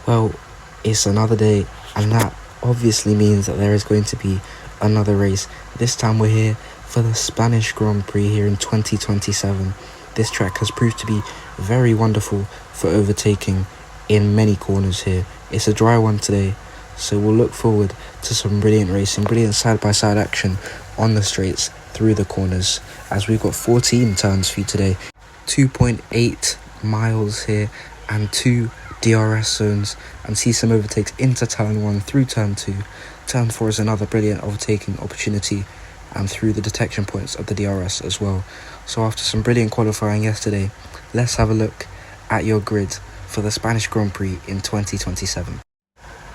Well, it's another day, and that obviously means that there is going to be another race. This time we're here for the Spanish Grand Prix here in 2027. This track has proved to be very wonderful for overtaking in many corners here. It's a dry one today, so we'll look forward to some brilliant racing, brilliant side-by-side action on the straights through the corners, as we've got 14 turns for you today. 2.8 miles here and 2 DRS zones, and see some overtakes into turn 1 through turn 2. Turn 4 is another brilliant overtaking opportunity, and through the detection points of the DRS as well. So after some brilliant qualifying yesterday, let's have a look at your grid for the Spanish Grand Prix in 2027.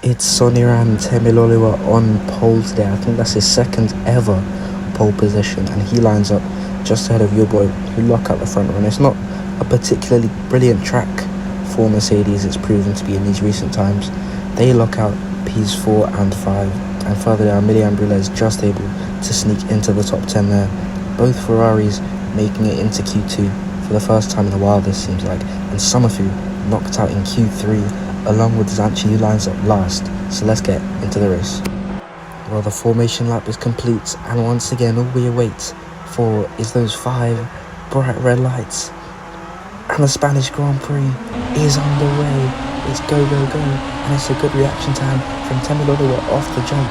It's Soniran Temiloliwa on pole today. I think that's his second ever pole position, and he lines up just ahead of your boy, who lock out the front run. It's not a particularly brilliant track for Mercedes, it's proven to be in these recent times. They lock out P4 and 5, and further down, Milian Brule is just able to sneak into the top 10 there. Both Ferraris making it into Q2 for the first time in a while, this seems like, and Summerfu knocked out in Q3 along with Zanchi, who lines up last. So let's get into the race. Well, the formation lap is complete, and once again all we await for is those 5 bright red lights, and the Spanish Grand Prix is underway. It's go, go, go, and it's a good reaction time from Temiloliwa off the jump,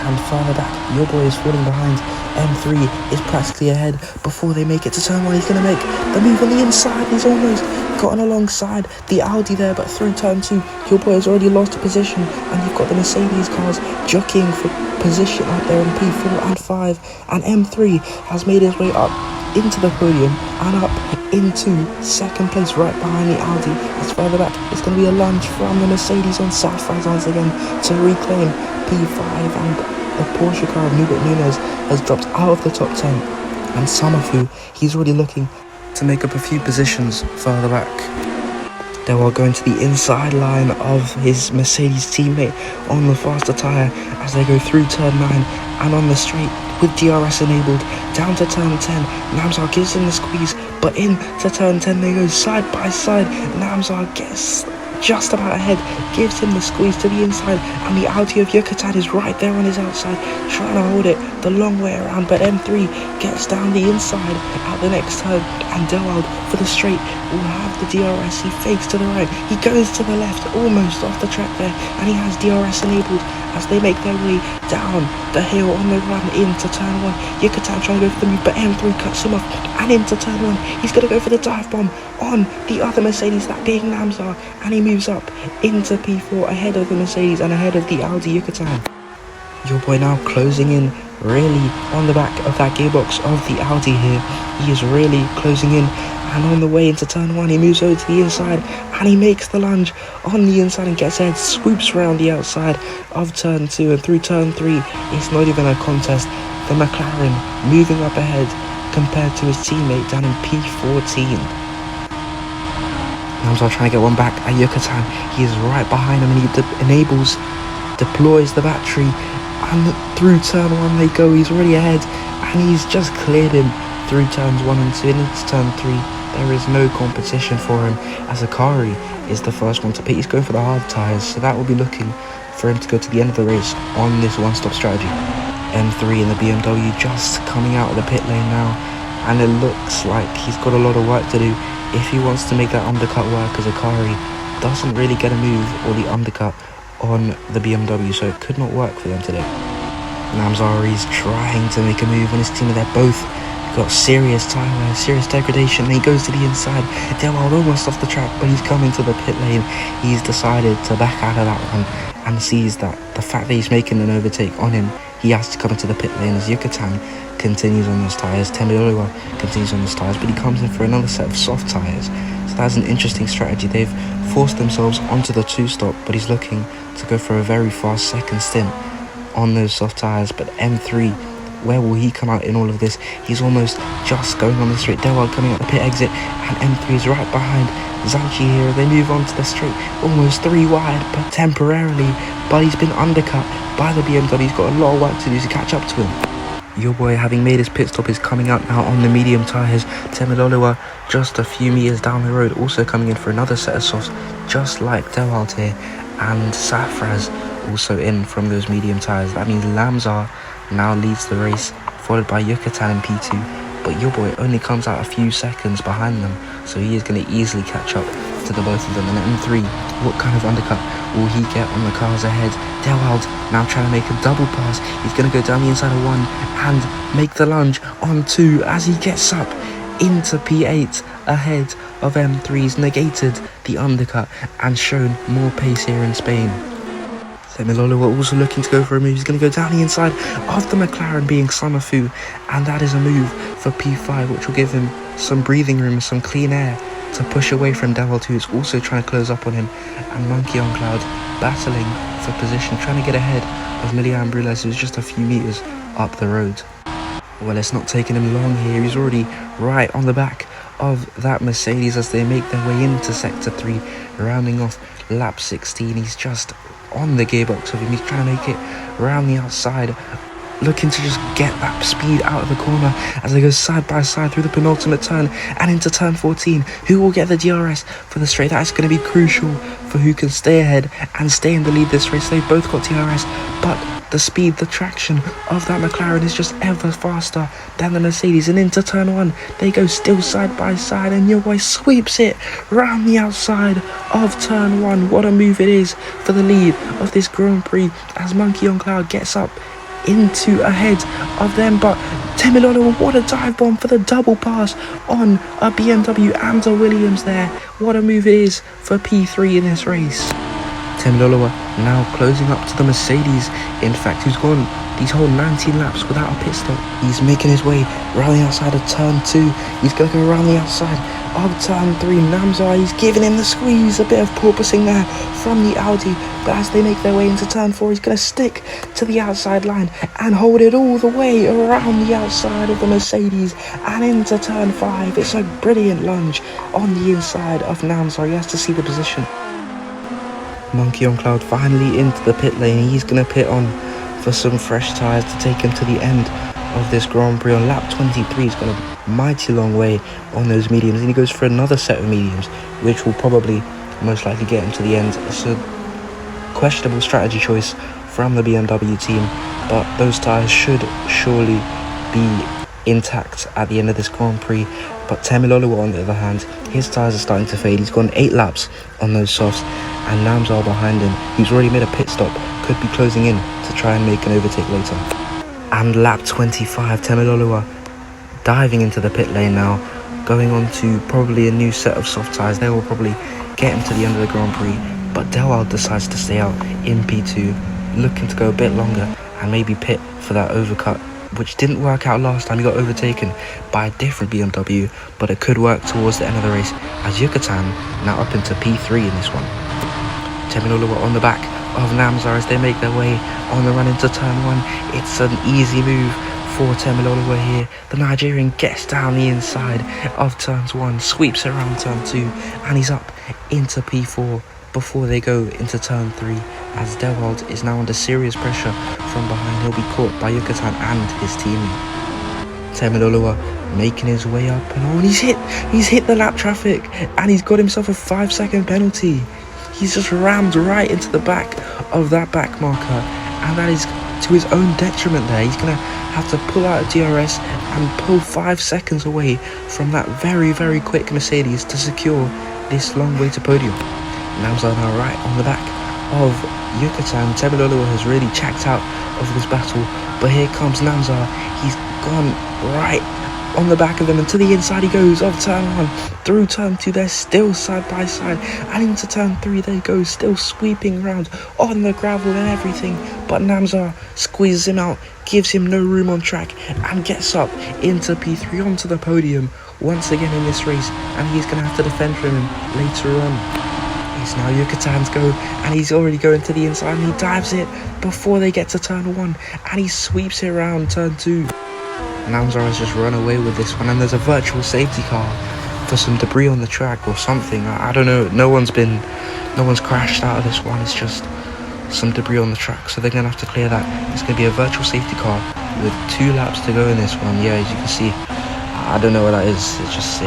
and further back, your boy is falling behind. M3 is practically ahead before they make it to turn 1. He's going to make the move on the inside. He's almost gotten alongside the Audi there, but through turn 2, your boy has already lost a position, and you've got the Mercedes cars jockeying for position up there in P4 and 5, and M3 has made his way up into the podium and up into second place right behind the Audi. As further back, it's going to be a lunge from the Mercedes on Sapphires once again to reclaim P5, and the Porsche car of Nubit Nunez has dropped out of the top 10, and Summerfu, he's already looking to make up a few positions further back. They will go into the inside line of his Mercedes teammate on the faster tyre as they go through turn 9 and on the straight with DRS enabled down to turn 10. Namzar gives him the squeeze, but into turn 10 they go side by side. Namzar gets just about ahead, gives him the squeeze to the inside, and the Audi of Yucatan is right there on his outside, trying to hold it the long way around, but M3 gets down the inside at the next turn, and Delwald for the straight will have the DRS. He fakes to the right, he goes to the left, almost off the track there, and he has DRS enabled as they make their way down the hill on the run into turn 1. Yucatan trying to go for the move, but M3 cuts him off, and into turn 1 he's going to go for the dive bomb on the other Mercedes, that being Namzar, and he moves up into P4 ahead of the Mercedes and ahead of the Audi Yucatan. Your boy now closing in really on the back of that gearbox of the Audi here. He is really closing in, and on the way into turn 1 he moves over to the inside and he makes the lunge on the inside and gets ahead, swoops around the outside of turn 2, and through turn 3 it's not even a contest. The McLaren moving up ahead compared to his teammate down in P14. Namzar trying to get one back at Yucatan. He is right behind him, and he deploys the battery, and through turn 1 they go. He's already ahead, and he's just cleared him through turns 1 and 2. And into turn 3 there is no competition for him, as Akari is the first one to pit. He's going for the hard tyres, so that will be looking for him to go to the end of the race on this one-stop strategy. M3 in the BMW just coming out of the pit lane now, and it looks like he's got a lot of work to do if he wants to make that undercut work, as Akari doesn't really get a move or the undercut on the BMW, so it could not work for them today. Namzar is trying to make a move on his team, they're both got serious time wear, serious degradation, and he goes to the inside. Delwald almost off the track, but he's coming to the pit lane. He's decided to back out of that one and sees that the fact that he's making an overtake on him, he has to come into the pit lane as Yucatan continues on those tyres. Temiloliwa continues on those tyres, but he comes in for another set of soft tyres. So that's an interesting strategy. They've forced themselves onto the 2-stop, but he's looking to go for a very fast second stint on those soft tyres. But M3, where will he come out in all of this? He's almost just going on the straight. Delwald coming out the pit exit, and M3 is right behind Zanchi here. They move on to the straight, almost 3 wide, but temporarily. But he's been undercut by the BMW. He's got a lot of work to do to catch up to him. Your boy, having made his pit stop, is coming out now on the medium tyres. Temiloluwa just a few metres down the road, also coming in for another set of softs, just like Dewald here. And Safraz also in from those medium tyres. That means Lamzar now leads the race, followed by Yucatan in P2. But your boy only comes out a few seconds behind them, so he is going to easily catch up to the both of them. And at M3, what kind of undercut will he get on the cars ahead? Dewald now trying to make a double pass. He's going to go down the inside of 1 and make the lunge on 2 as he gets up into P8 ahead of M3's negated the undercut and shown more pace here in Spain. Temiloluwa also looking to go for a move. He's going to go down the inside of the McLaren, being Summerfu, and that is a move for P5, which will give him some breathing room, some clean air to push away from Dewald, who is also trying to close up on him, and Monkey on Cloud battling for position, trying to get ahead of Milian Brules, who's just a few metres up the road. Well, it's not taking him long here. He's already right on the back of that Mercedes as they make their way into Sector 3, rounding off lap 16. He's just on the gearbox of him. He's trying to make it around the outside, looking to just get that speed out of the corner as they go side by side through the penultimate turn and into turn 14. Who will get the DRS for the straight? That is going to be crucial for who can stay ahead and stay in the lead this race. They've both got DRS, but the speed, the traction of that McLaren is just ever faster than the Mercedes. And into turn 1, they go still side by side, and your boy sweeps it round the outside of turn 1. What a move it is for the lead of this Grand Prix as Monkey on Cloud gets up into ahead of them. But Temiloluwa, what a dive bomb for the double pass on a BMW and a Williams there. What a move it is for P3 in this race. Temiloluwa now closing up to the Mercedes, in fact, who's gone these whole 19 laps without a pit stop. He's making his way around the outside of turn 2. He's going to go around the outside of turn 3. Namzar, he's giving him the squeeze. A bit of porpoising there from the Audi, but as they make their way into turn 4, he's going to stick to the outside line and hold it all the way around the outside of the Mercedes and into turn 5. It's a brilliant lunge on the inside of Namzar. He has to see the position. Monkey on Cloud finally into the pit lane. He's going to pit on for some fresh tyres to take him to the end of this Grand Prix on lap 23. He's got a mighty long way on those mediums, and he goes for another set of mediums, which will probably most likely get him to the end. It's a questionable strategy choice from the BMW team, but those tyres should surely be intact at the end of this Grand Prix. But Temiloluwa, on the other hand, his tyres are starting to fade. He's gone 8 laps on those softs, and Namzar behind him, who's already made a pit stop, could be closing in to try and make an overtake later. And lap 25, Temiloluwa diving into the pit lane now, going on to probably a new set of soft tyres. They will probably get him to the end of the Grand Prix, but Dewald decides to stay out in P2, looking to go a bit longer and maybe pit for that overcut, which didn't work out last time. He got overtaken by a different BMW, but it could work towards the end of the race as Yucatan now up into P3 in this one. Temiloluwa on the back of Namzar as they make their way on the run into turn 1. It's an easy move for Temiloluwa here. The Nigerian gets down the inside of turns 1, sweeps around turn 2, and he's up into P4 before they go into turn 3 as Dewald is now under serious pressure from behind. He'll be caught by Yucatan and his teammate. Temiloluwa making his way up and on. He's hit the lap traffic and he's got himself a 5-second penalty. He's just rammed right into the back of that back marker, and that is to his own detriment there. He's going to have to pull out a DRS and pull 5 seconds away from that very, very quick Mercedes to secure this long way to podium. Namzar now right on the back of Yucatan. Temiloluwa has really checked out of this battle, but here comes Namzar. He's gone right on the back of them, and to the inside he goes of turn 1. Through turn 2, they're still side by side, and into turn 3 they go, still sweeping around on the gravel and everything, but Namzar squeezes him out, gives him no room on track, and gets up into P3 onto the podium once again in this race, and he's going to have to defend from him later on. It's now Yucatan's go, and he's already going to the inside, and he dives it before they get to turn 1, and he sweeps it around turn 2. Namzar has just run away with this one, and there's a virtual safety car for some debris on the track or something. I don't know. No one's crashed out of this one. It's just some debris on the track, so they're gonna have to clear that. It's gonna be a virtual safety car with 2 laps to go in this one. Yeah, as you can see, I don't know what that is. It's just,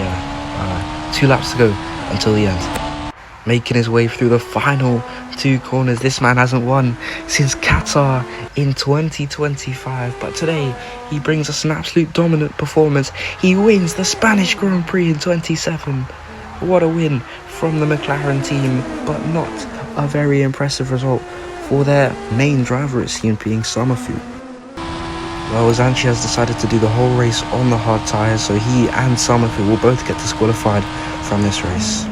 2 laps to go until the end. Making his way through the final 2 corners. This man hasn't won since Qatar in 2025, but today he brings us an absolute dominant performance. He wins the Spanish Grand Prix in 27. What a win from the McLaren team, but not a very impressive result for their main driver, it seemed, being Summerfield. Well, Zanchi has decided to do the whole race on the hard tyres, so he and Summerfield will both get disqualified from this race.